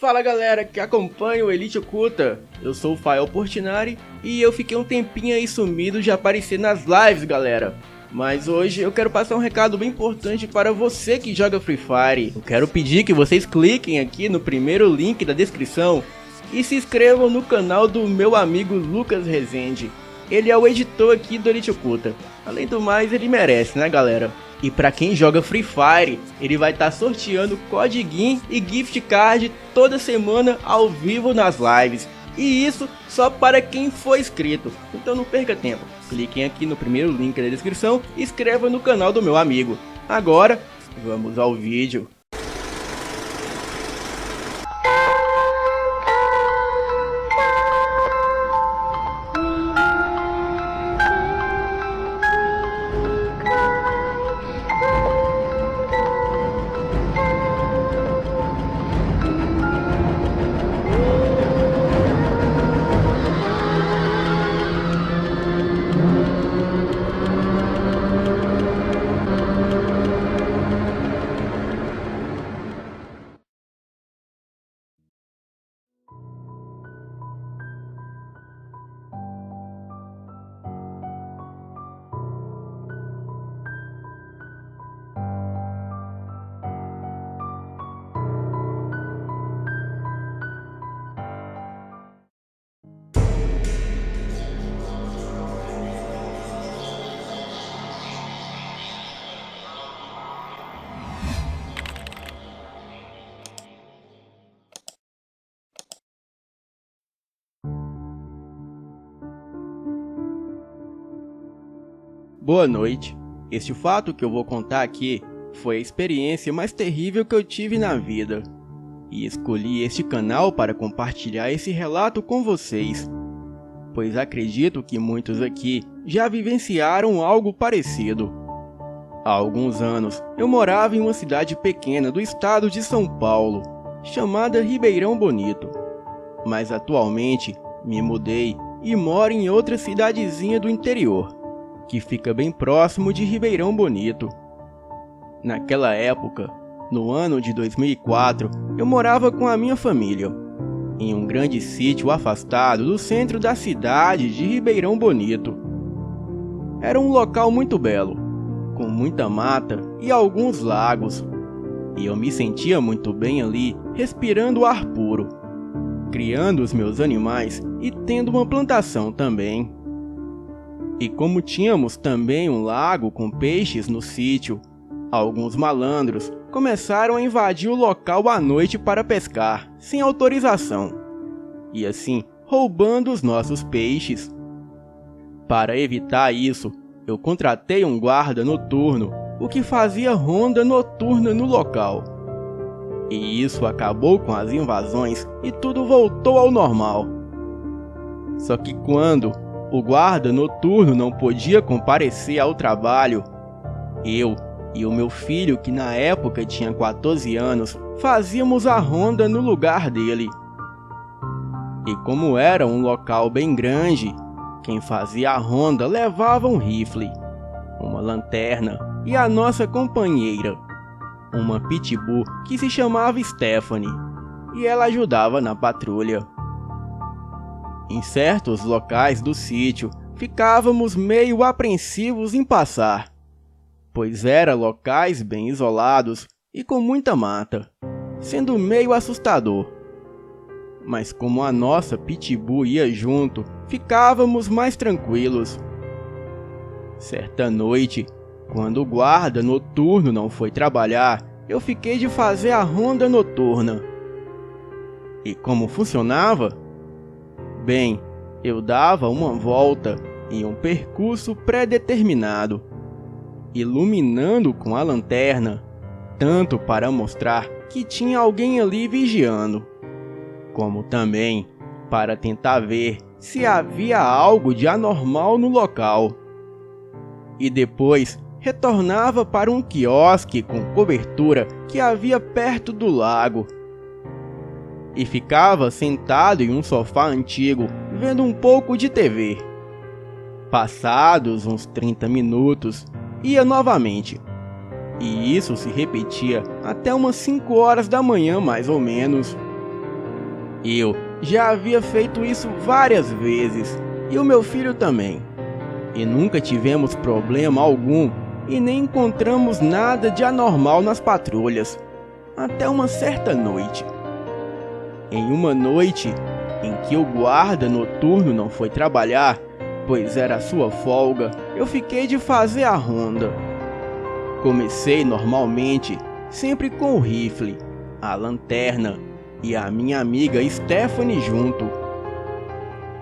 Fala galera que acompanha o Elite Oculta, eu sou o Fael Portinari e eu fiquei um tempinho aí sumido de aparecer nas lives galera. Mas hoje eu quero passar um recado bem importante para você que joga Free Fire. Eu quero pedir que vocês cliquem aqui no primeiro link da descrição e se inscrevam no canal do meu amigo Lucas Rezende. Ele é o editor aqui do Elite Oculta. Além do mais, ele merece, né galera? E pra quem joga Free Fire, ele vai estar sorteando codiguinho e gift card toda semana ao vivo nas lives. E isso só para quem for inscrito. Então não perca tempo. Cliquem aqui no primeiro link da descrição e inscreva no canal do meu amigo. Agora, vamos ao vídeo. Boa noite. Este fato que eu vou contar aqui foi a experiência mais terrível que eu tive na vida. E escolhi este canal para compartilhar esse relato com vocês, pois acredito que muitos aqui já vivenciaram algo parecido. Há alguns anos, eu morava em uma cidade pequena do estado de São Paulo, chamada Ribeirão Bonito. Mas atualmente, me mudei e moro em outra cidadezinha do interior, que fica bem próximo de Ribeirão Bonito. Naquela época, no ano de 2004, eu morava com a minha família, em um grande sítio afastado do centro da cidade de Ribeirão Bonito. Era um local muito belo, com muita mata e alguns lagos, e eu me sentia muito bem ali, respirando ar puro, criando os meus animais e tendo uma plantação também. E como tínhamos também um lago com peixes no sítio, alguns malandros começaram a invadir o local à noite para pescar, sem autorização, e assim roubando os nossos peixes. Para evitar isso, eu contratei um guarda noturno, o que fazia ronda noturna no local. E isso acabou com as invasões e tudo voltou ao normal. Só que quando o guarda noturno não podia comparecer ao trabalho, eu e o meu filho, que na época tinha 14 anos, fazíamos a ronda no lugar dele. E como era um local bem grande, quem fazia a ronda levava um rifle, uma lanterna e a nossa companheira, uma pitbull que se chamava Stephanie, e ela ajudava na patrulha. Em certos locais do sítio, ficávamos meio apreensivos em passar, pois eram locais bem isolados e com muita mata, sendo meio assustador. Mas como a nossa pitbull ia junto, ficávamos mais tranquilos. Certa noite, quando o guarda noturno não foi trabalhar, eu fiquei de fazer a ronda noturna. E como funcionava? Bem, eu dava uma volta em um percurso pré-determinado, iluminando com a lanterna, tanto para mostrar que tinha alguém ali vigiando, como também para tentar ver se havia algo de anormal no local. E depois retornava para um quiosque com cobertura que havia perto do lago, e ficava sentado em um sofá antigo, vendo um pouco de TV. Passados uns 30 minutos, ia novamente, e isso se repetia até umas 5 horas da manhã mais ou menos. Eu já havia feito isso várias vezes, e o meu filho também. E nunca tivemos problema algum e nem encontramos nada de anormal nas patrulhas, até uma certa noite. Em uma noite em que o guarda noturno não foi trabalhar, pois era sua folga, eu fiquei de fazer a ronda. Comecei normalmente, sempre com o rifle, a lanterna e a minha amiga Stephanie junto.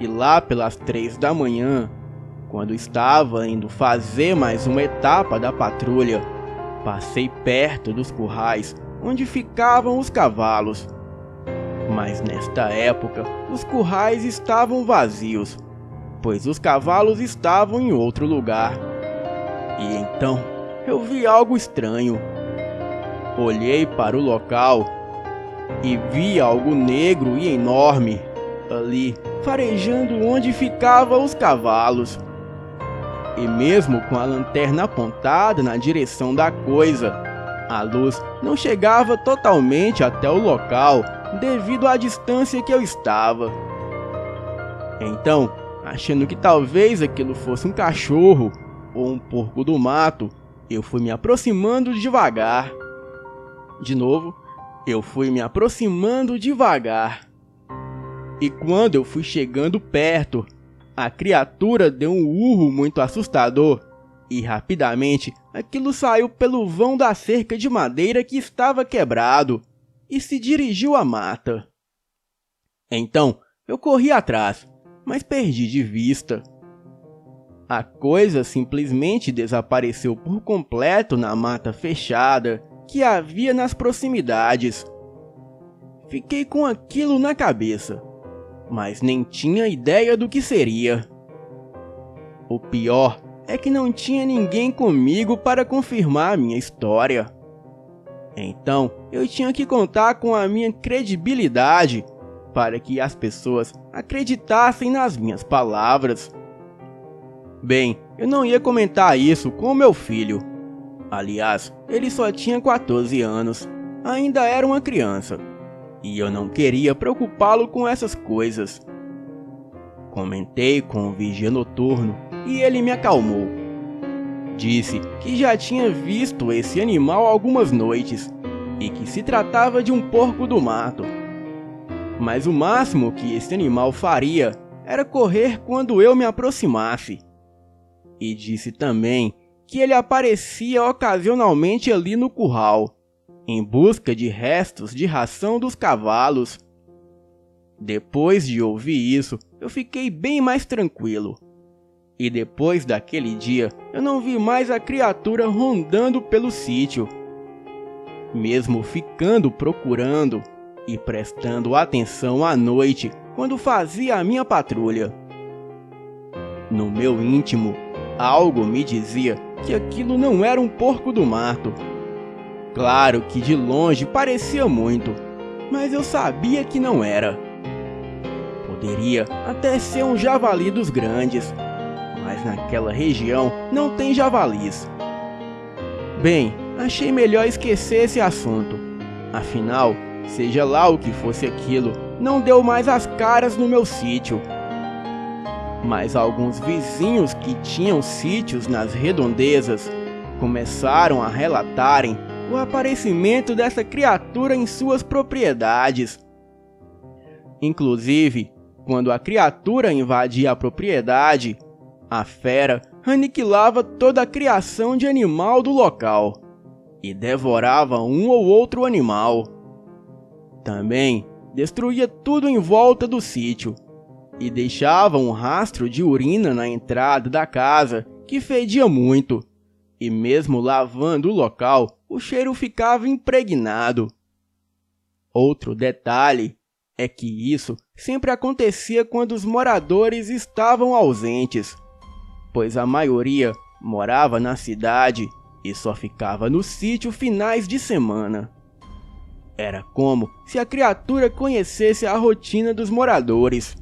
E lá pelas 3 da manhã, quando estava indo fazer mais uma etapa da patrulha, passei perto dos currais onde ficavam os cavalos. Mas nesta época, os currais estavam vazios, pois os cavalos estavam em outro lugar. E então, eu vi algo estranho. Olhei para o local e vi algo negro e enorme ali, farejando onde ficavam os cavalos. E mesmo com a lanterna apontada na direção da coisa, a luz não chegava totalmente até o local devido à distância que eu estava. Então, achando que talvez aquilo fosse um cachorro ou um porco do mato, eu fui me aproximando devagar. De novo, eu fui me aproximando devagar. E quando eu fui chegando perto, a criatura deu um urro muito assustador e rapidamente aquilo saiu pelo vão da cerca de madeira que estava quebrado e se dirigiu à mata. Então eu corri atrás, mas perdi de vista. A coisa simplesmente desapareceu por completo na mata fechada que havia nas proximidades. Fiquei com aquilo na cabeça, mas nem tinha ideia do que seria. O pior é que não tinha ninguém comigo para confirmar minha história. Então, eu tinha que contar com a minha credibilidade para que as pessoas acreditassem nas minhas palavras. Bem, eu não ia comentar isso com meu filho. Aliás, ele só tinha 14 anos, ainda era uma criança, e eu não queria preocupá-lo com essas coisas. Comentei com o vigia noturno e ele me acalmou. Disse que já tinha visto esse animal algumas noites e que se tratava de um porco do mato. Mas o máximo que esse animal faria era correr quando eu me aproximasse. E disse também que ele aparecia ocasionalmente ali no curral, em busca de restos de ração dos cavalos. Depois de ouvir isso, eu fiquei bem mais tranquilo. E depois daquele dia, eu não vi mais a criatura rondando pelo sítio. Mesmo ficando procurando e prestando atenção à noite quando fazia a minha patrulha. No meu íntimo, algo me dizia que aquilo não era um porco do mato. Claro que de longe parecia muito, mas eu sabia que não era. Poderia até ser um javali dos grandes, mas naquela região não tem javalis. Bem, achei melhor esquecer esse assunto. Afinal, seja lá o que fosse aquilo, não deu mais as caras no meu sítio. Mas alguns vizinhos que tinham sítios nas redondezas começaram a relatarem o aparecimento dessa criatura em suas propriedades. Inclusive, quando a criatura invadia a propriedade, a fera aniquilava toda a criação de animal do local e devorava um ou outro animal. Também destruía tudo em volta do sítio e deixava um rastro de urina na entrada da casa que fedia muito, e mesmo lavando o local, o cheiro ficava impregnado. Outro detalhe é que isso sempre acontecia quando os moradores estavam ausentes, pois a maioria morava na cidade e só ficava no sítio finais de semana. Era como se a criatura conhecesse a rotina dos moradores.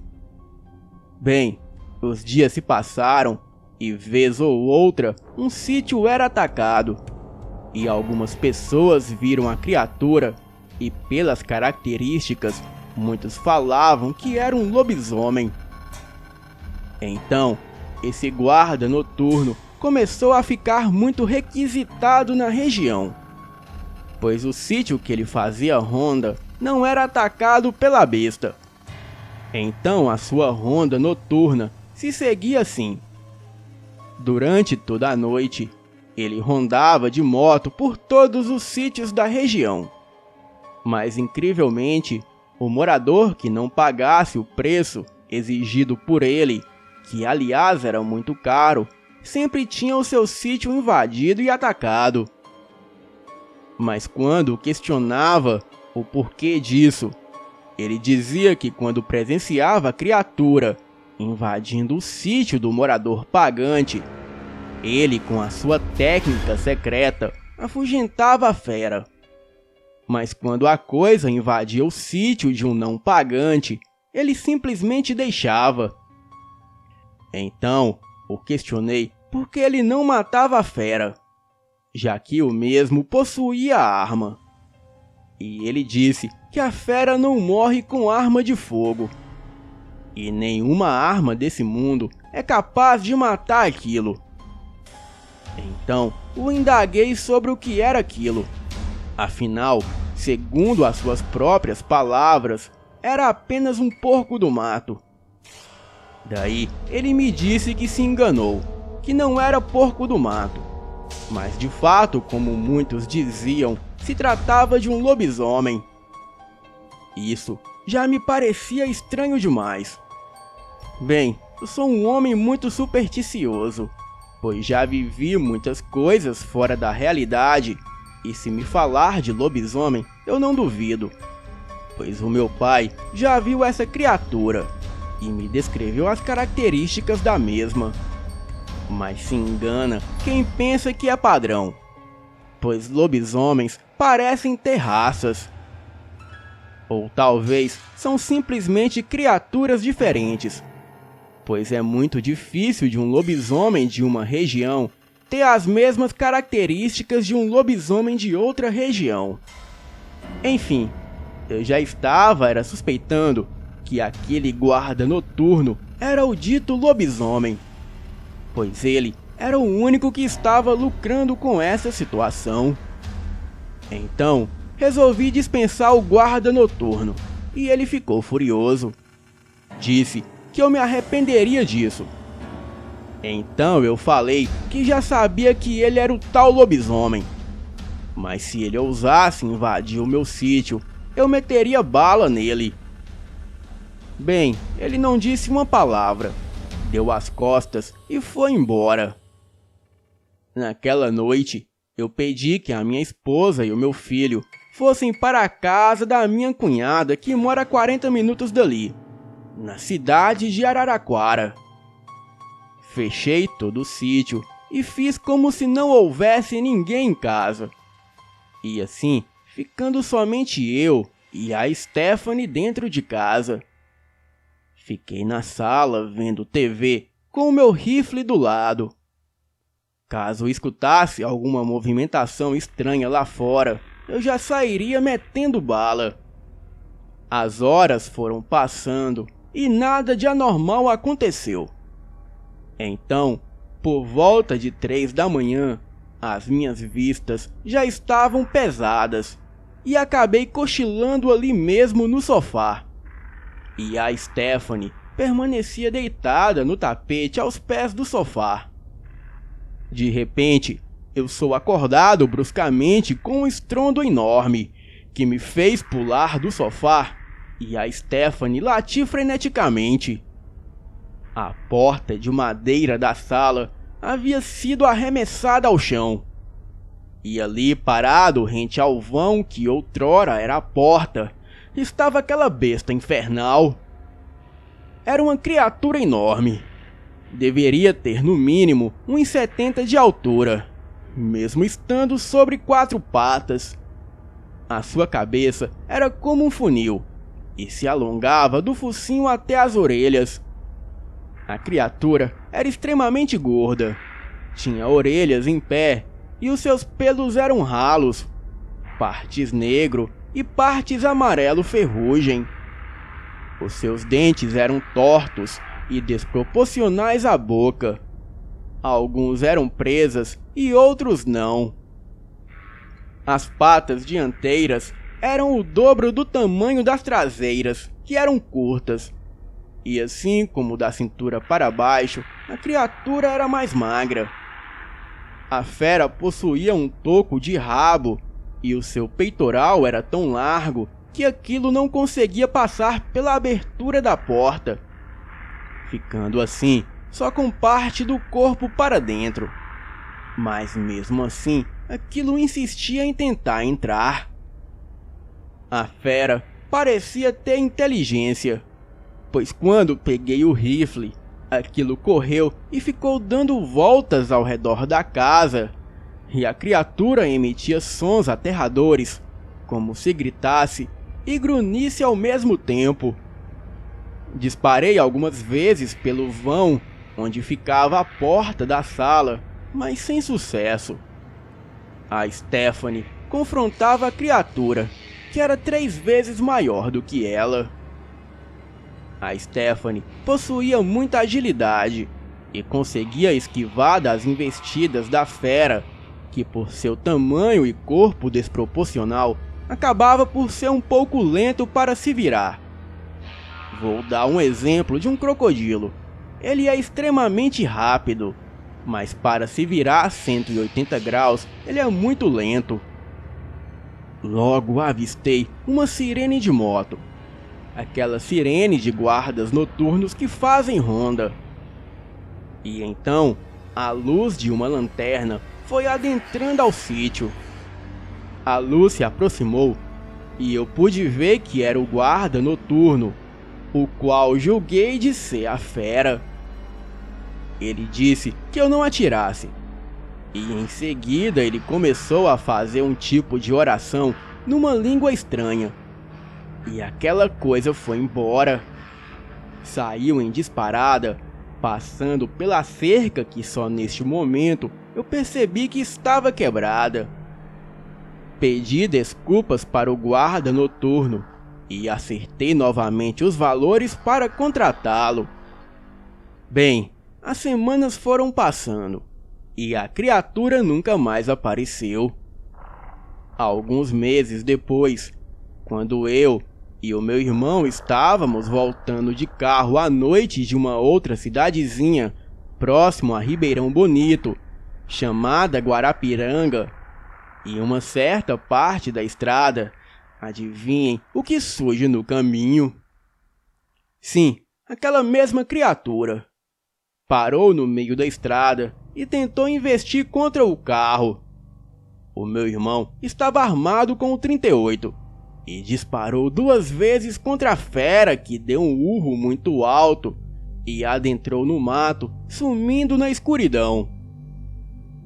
Bem, os dias se passaram e, vez ou outra, um sítio era atacado. E algumas pessoas viram a criatura e, pelas características, Muitos falavam que era um lobisomem. Então, esse guarda noturno começou a ficar muito requisitado na região, pois o sítio que ele fazia ronda não era atacado pela besta. Então a sua ronda noturna se seguia assim. Durante toda a noite, ele rondava de moto por todos os sítios da região. Mas incrivelmente, o morador que não pagasse o preço exigido por ele, que aliás era muito caro, sempre tinha o seu sítio invadido e atacado. Mas quando questionava o porquê disso, ele dizia que quando presenciava a criatura invadindo o sítio do morador pagante, ele, com a sua técnica secreta, afugentava a fera. Mas quando a coisa invadia o sítio de um não pagante, ele simplesmente deixava. Então, o questionei por que ele não matava a fera, já que o mesmo possuía a arma. E ele disse que a fera não morre com arma de fogo. E nenhuma arma desse mundo é capaz de matar aquilo. Então, o indaguei sobre o que era aquilo. Afinal, segundo as suas próprias palavras, era apenas um porco do mato. Daí, ele me disse que se enganou, que não era porco do mato, mas de fato, como muitos diziam, se tratava de um lobisomem. Isso já me parecia estranho demais. Bem, eu sou um homem muito supersticioso, pois já vivi muitas coisas fora da realidade, e se me falar de lobisomem, eu não duvido, pois o meu pai já viu essa criatura e me descreveu as características da mesma. Mas se engana quem pensa que é padrão, pois lobisomens parecem ter raças. Ou talvez são simplesmente criaturas diferentes, pois é muito difícil de um lobisomem de uma região ter as mesmas características de um lobisomem de outra região. Enfim, eu já estava suspeitando que aquele guarda noturno era o dito lobisomem, pois ele era o único que estava lucrando com essa situação. Então, resolvi dispensar o guarda noturno, e ele ficou furioso. Disse que eu me arrependeria disso. Então eu falei que já sabia que ele era o tal lobisomem, mas se ele ousasse invadir o meu sítio, eu meteria bala nele. Bem, ele não disse uma palavra, deu as costas e foi embora. Naquela noite, eu pedi que a minha esposa e o meu filho fossem para a casa da minha cunhada, que mora a 40 minutos dali, na cidade de Araraquara. Fechei todo o sítio e fiz como se não houvesse ninguém em casa. E assim, ficando somente eu e a Stephanie dentro de casa. Fiquei na sala vendo TV com o meu rifle do lado. Caso escutasse alguma movimentação estranha lá fora, eu já sairia metendo bala. As horas foram passando e nada de anormal aconteceu. Então, por volta de 3 da manhã, as minhas vistas já estavam pesadas e acabei cochilando ali mesmo no sofá. E a Stephanie permanecia deitada no tapete aos pés do sofá. De repente, eu sou acordado bruscamente com um estrondo enorme que me fez pular do sofá e a Stephanie latir freneticamente. A porta de madeira da sala havia sido arremessada ao chão. E ali, parado rente ao vão que outrora era a porta, estava aquela besta infernal. Era uma criatura enorme. Deveria ter no mínimo 1,70 de altura, mesmo estando sobre 4 patas. A sua cabeça era como um funil e se alongava do focinho até as orelhas. A criatura era extremamente gorda, tinha orelhas em pé e os seus pelos eram ralos, partes negro e partes amarelo ferrugem. Os seus dentes eram tortos e desproporcionais à boca. Alguns eram presas e outros não. As patas dianteiras eram o dobro do tamanho das traseiras, que eram curtas. E assim como da cintura para baixo, a criatura era mais magra. A fera possuía um toco de rabo e o seu peitoral era tão largo que aquilo não conseguia passar pela abertura da porta, ficando assim só com parte do corpo para dentro. Mas mesmo assim, aquilo insistia em tentar entrar. A fera parecia ter inteligência, pois quando peguei o rifle, aquilo correu e ficou dando voltas ao redor da casa, e a criatura emitia sons aterradores, como se gritasse e grunhisse ao mesmo tempo. Disparei algumas vezes pelo vão onde ficava a porta da sala, mas sem sucesso. A Stephanie confrontava a criatura, que era 3 vezes maior do que ela. A Stephanie possuía muita agilidade e conseguia esquivar das investidas da fera, que por seu tamanho e corpo desproporcional, acabava por ser um pouco lento para se virar. Vou dar um exemplo de um crocodilo. Ele é extremamente rápido, mas para se virar a 180 graus, ele é muito lento. Logo avistei uma sirene de moto. Aquela sirene de guardas noturnos que fazem ronda. E então, a luz de uma lanterna foi adentrando ao sítio. A luz se aproximou e eu pude ver que era o guarda noturno, o qual julguei de ser a fera. Ele disse que eu não atirasse, e em seguida ele começou a fazer um tipo de oração numa língua estranha. E aquela coisa foi embora. Saiu em disparada, passando pela cerca que só neste momento eu percebi que estava quebrada. Pedi desculpas para o guarda noturno e acertei novamente os valores para contratá-lo. Bem, as semanas foram passando e a criatura nunca mais apareceu. Alguns meses depois, quando eu e o meu irmão estávamos voltando de carro à noite de uma outra cidadezinha próximo a Ribeirão Bonito, chamada Guarapiranga, e uma certa parte da estrada, adivinhem o que surge no caminho? Sim, aquela mesma criatura. Parou no meio da estrada e tentou investir contra o carro. O meu irmão estava armado com o 38 e disparou 2 vezes contra a fera, que deu um urro muito alto e adentrou no mato, sumindo na escuridão.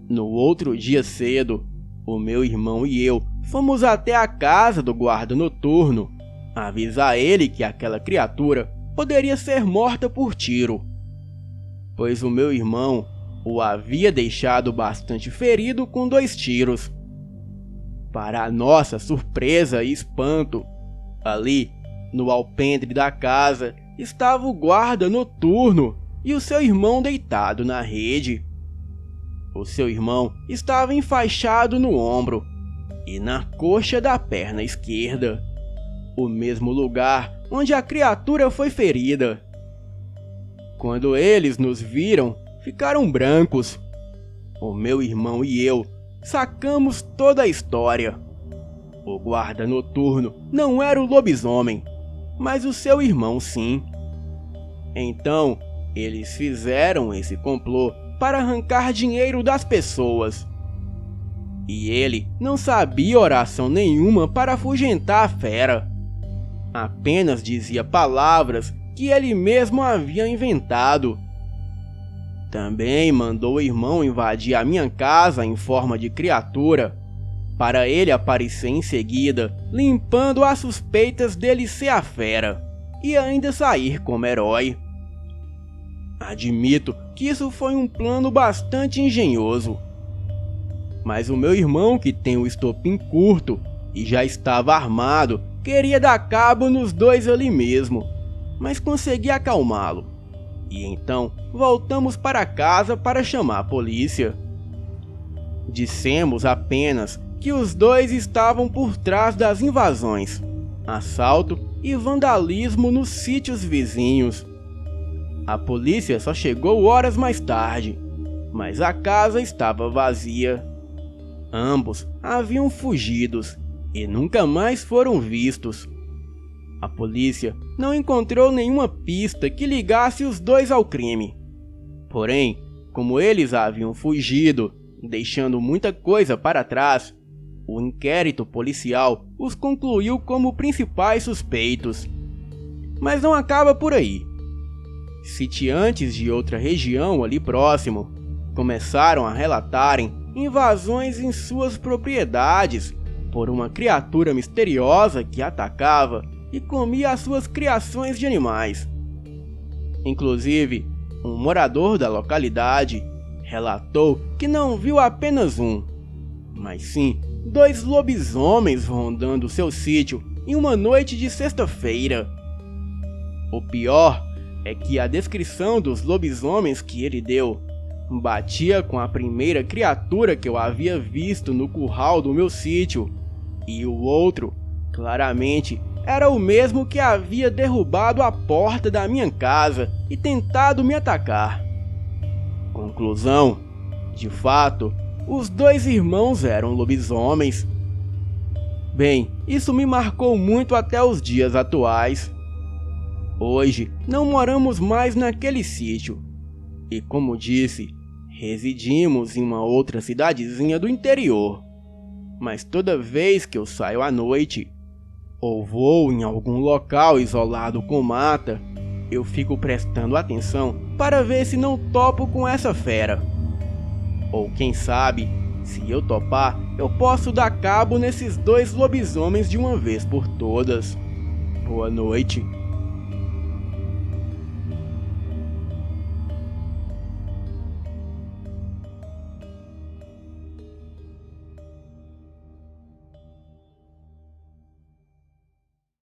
No outro dia cedo, o meu irmão e eu fomos até a casa do guarda noturno, avisar ele que aquela criatura poderia ser morta por tiro, pois o meu irmão o havia deixado bastante ferido com 2 tiros. Para a nossa surpresa e espanto, ali, no alpendre da casa, estava o guarda noturno e o seu irmão deitado na rede. O seu irmão estava enfaixado no ombro e na coxa da perna esquerda, o mesmo lugar onde a criatura foi ferida. Quando eles nos viram, ficaram brancos. O meu irmão e eu sacamos toda a história. O guarda noturno não era o lobisomem, mas o seu irmão sim. Então, eles fizeram esse complô para arrancar dinheiro das pessoas. E ele não sabia oração nenhuma para afugentar a fera. Apenas dizia palavras que ele mesmo havia inventado. Também mandou o irmão invadir a minha casa em forma de criatura, para ele aparecer em seguida, limpando as suspeitas dele ser a fera, e ainda sair como herói. Admito que isso foi um plano bastante engenhoso. Mas o meu irmão, que tem o estopim curto e já estava armado, queria dar cabo nos 2 ali mesmo. mas consegui acalmá-lo. E então voltamos para casa para chamar a polícia. Dissemos apenas que os dois estavam por trás das invasões, assalto e vandalismo nos sítios vizinhos. A polícia só chegou horas mais tarde, mas a casa estava vazia. Ambos haviam fugido e nunca mais foram vistos. A polícia não encontrou nenhuma pista que ligasse os dois ao crime. Porém, como eles haviam fugido, deixando muita coisa para trás, o inquérito policial os concluiu como principais suspeitos. Mas não acaba por aí. Sitiantes de outra região ali próximo começaram a relatarem invasões em suas propriedades por uma criatura misteriosa que atacava e comia as suas criações de animais. Inclusive, um morador da localidade relatou que não viu apenas um, mas sim 2 lobisomens rondando seu sítio em uma noite de sexta-feira. O pior é que a descrição dos lobisomens que ele deu batia com a primeira criatura que eu havia visto no curral do meu sítio, e o outro, claramente, era o mesmo que havia derrubado a porta da minha casa e tentado me atacar. Conclusão: de fato, os 2 irmãos eram lobisomens. Bem, isso me marcou muito até os dias atuais. Hoje não moramos mais naquele sítio e, como disse, residimos em uma outra cidadezinha do interior. Mas toda vez que eu saio à noite ou vou em algum local isolado com mata, eu fico prestando atenção para ver se não topo com essa fera. Ou quem sabe, se eu topar, eu posso dar cabo nesses 2 lobisomens de uma vez por todas. Boa noite.